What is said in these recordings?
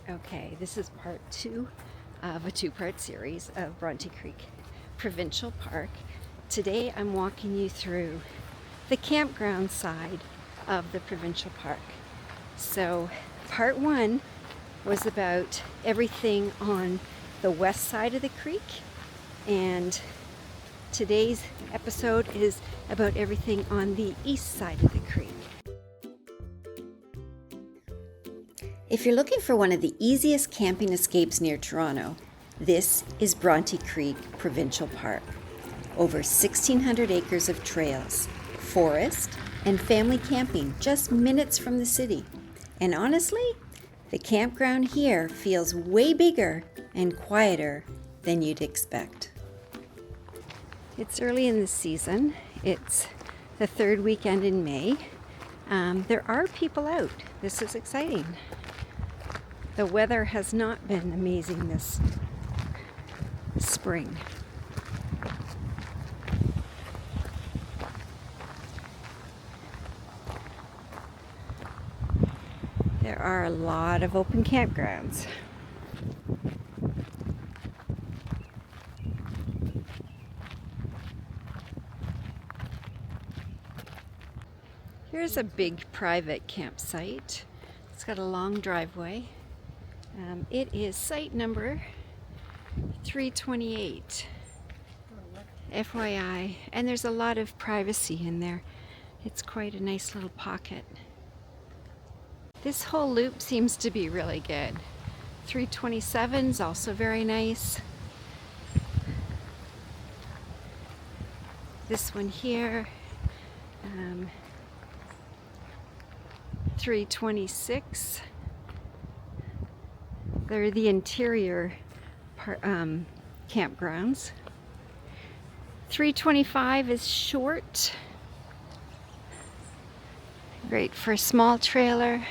Okay, this is part 2 of a 2-part series of Bronte Creek Provincial Park. Today I'm walking you through the campground side of the provincial park. So part 1 was about everything on the west side of the creek, and today's episode is about everything on the east side of the creek. If you're looking for one of the easiest camping escapes near Toronto, this is Bronte Creek Provincial Park. Over 1,600 acres of trails, forest, and family camping just minutes from the city. And honestly, the campground here feels way bigger and quieter than you'd expect. It's early in the season. It's the third weekend in May. There are people out. This is exciting. The weather has not been amazing this spring. There are a lot of open campgrounds. Here's a big private campsite. It's got a long driveway. It is site number 328, FYI, and there's a lot of privacy in there. It's quite a nice little pocket. This whole loop seems to be really good. 327 is also very nice. This one here, 326. They're the interior campgrounds. 325 is short. Great for a small trailer.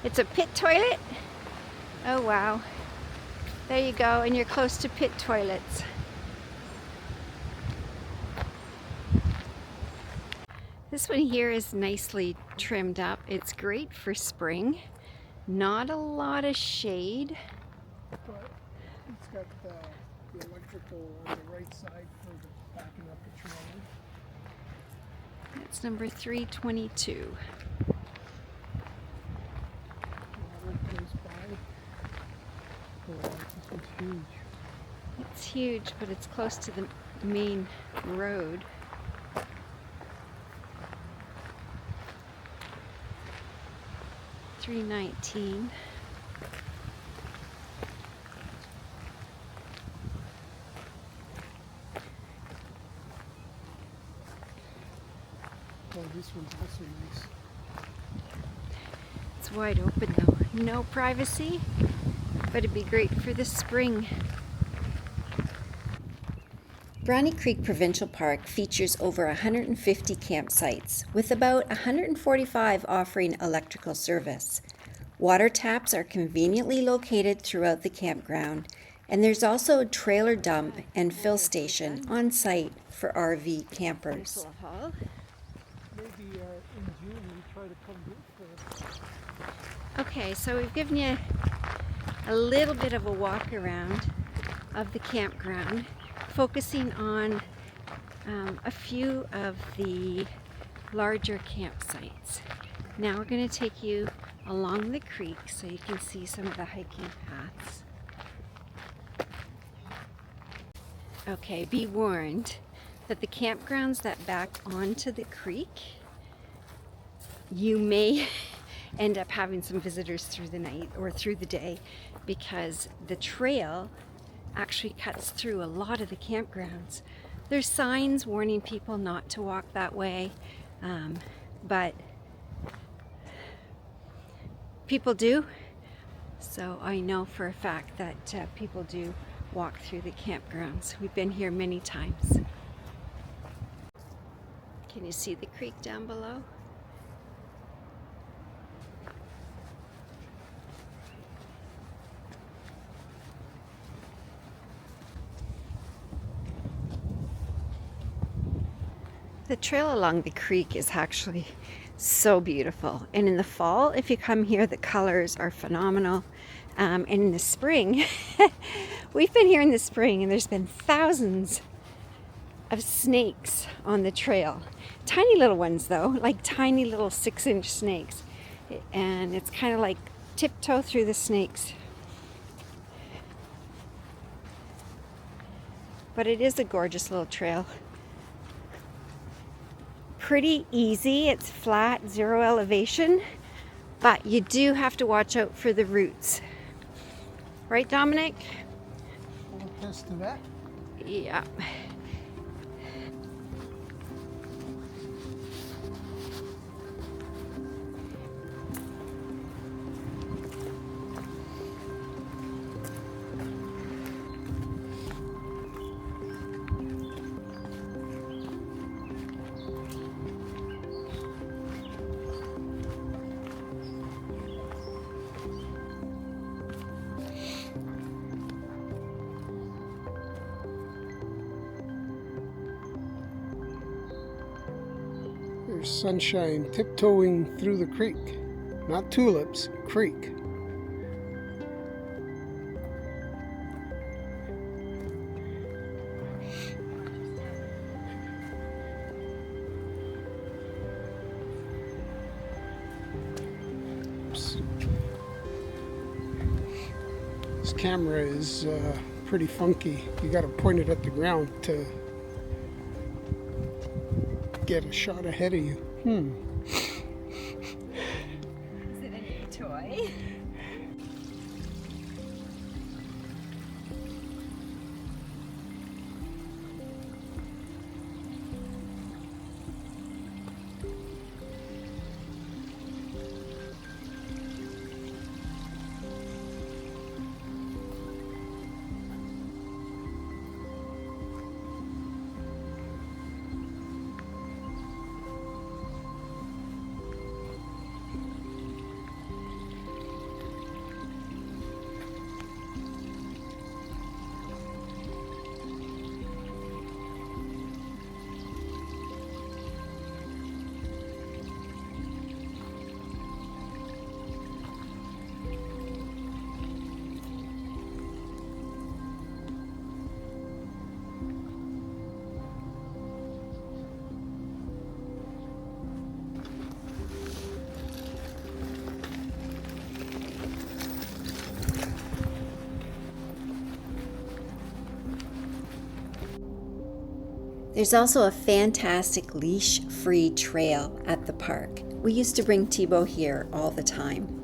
It's a pit toilet. Oh wow. There you go, and you're close to pit toilets. This one here is nicely trimmed up. It's great for spring. Not a lot of shade. But it's got the electrical on the right side for the backing up the trailer. That's number 322. Water close by. Oh, this one's huge. It's huge, but it's close to the main road. $319. Oh, this one's also nice. It's wide open though. No privacy, but it'd be great for the spring. Bronte Creek Provincial Park features over 150 campsites, with about 145 offering electrical service. Water taps are conveniently located throughout the campground, and there's also a trailer dump and fill station on site for RV campers. Maybe in June we try to come here for... Okay, so we've given you a little bit of a walk around of the campground, focusing on a few of the larger campsites. Now we're going to take you along the creek so you can see some of the hiking paths. Okay, be warned that the campgrounds that back onto the creek, you may end up having some visitors through the night or through the day, because the trail actually cuts through a lot of the campgrounds. There's signs warning people not to walk that way, but people do. So I know for a fact that people do walk through the campgrounds. We've been here many times. Can you see the creek down below? The trail along the creek is actually so beautiful. And in the fall, if you come here, the colors are phenomenal. And in the spring, we've been here in the spring and there's been thousands of snakes on the trail. Tiny little ones though, like tiny little 6-inch snakes. And it's kind of like tiptoe through the snakes. But it is a gorgeous little trail. Pretty easy, it's flat, 0 elevation, but you do have to watch out for the roots. Right, Dominic? We'll attest to that. Yeah. There's sunshine tiptoeing through the creek. Not tulips, creek. Oops. This camera is pretty funky. You got to point it at the ground to get a shot ahead of you. Is it a new toy? There's also a fantastic leash-free trail at the park. We used to bring Thibaut here all the time.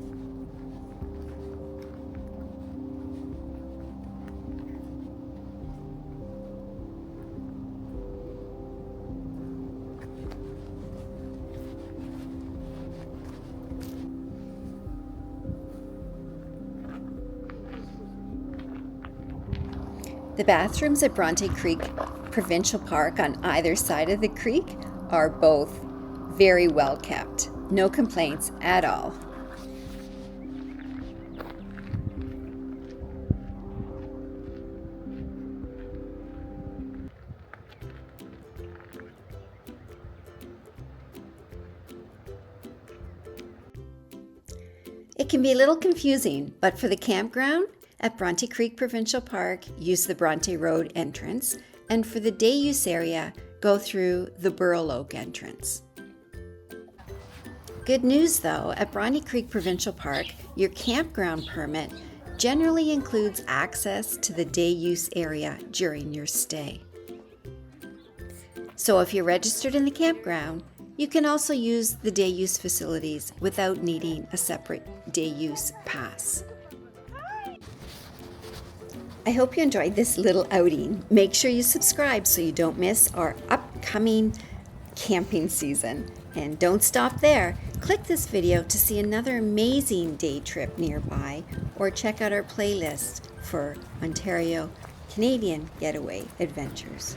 The bathrooms at Bronte Creek Provincial Park on either side of the creek are both very well kept. No complaints at all. It can be a little confusing, but for the campground at Bronte Creek Provincial Park, use the Bronte Road entrance, and for the day use area, go through the Burl Oak entrance. Good news though, at Bronte Creek Provincial Park, your campground permit generally includes access to the day use area during your stay. So if you're registered in the campground, you can also use the day use facilities without needing a separate day use pass. I hope you enjoyed this little outing. Make sure you subscribe so you don't miss our upcoming camping season. And don't stop there. Click this video to see another amazing day trip nearby, or check out our playlist for Ontario Canadian getaway adventures.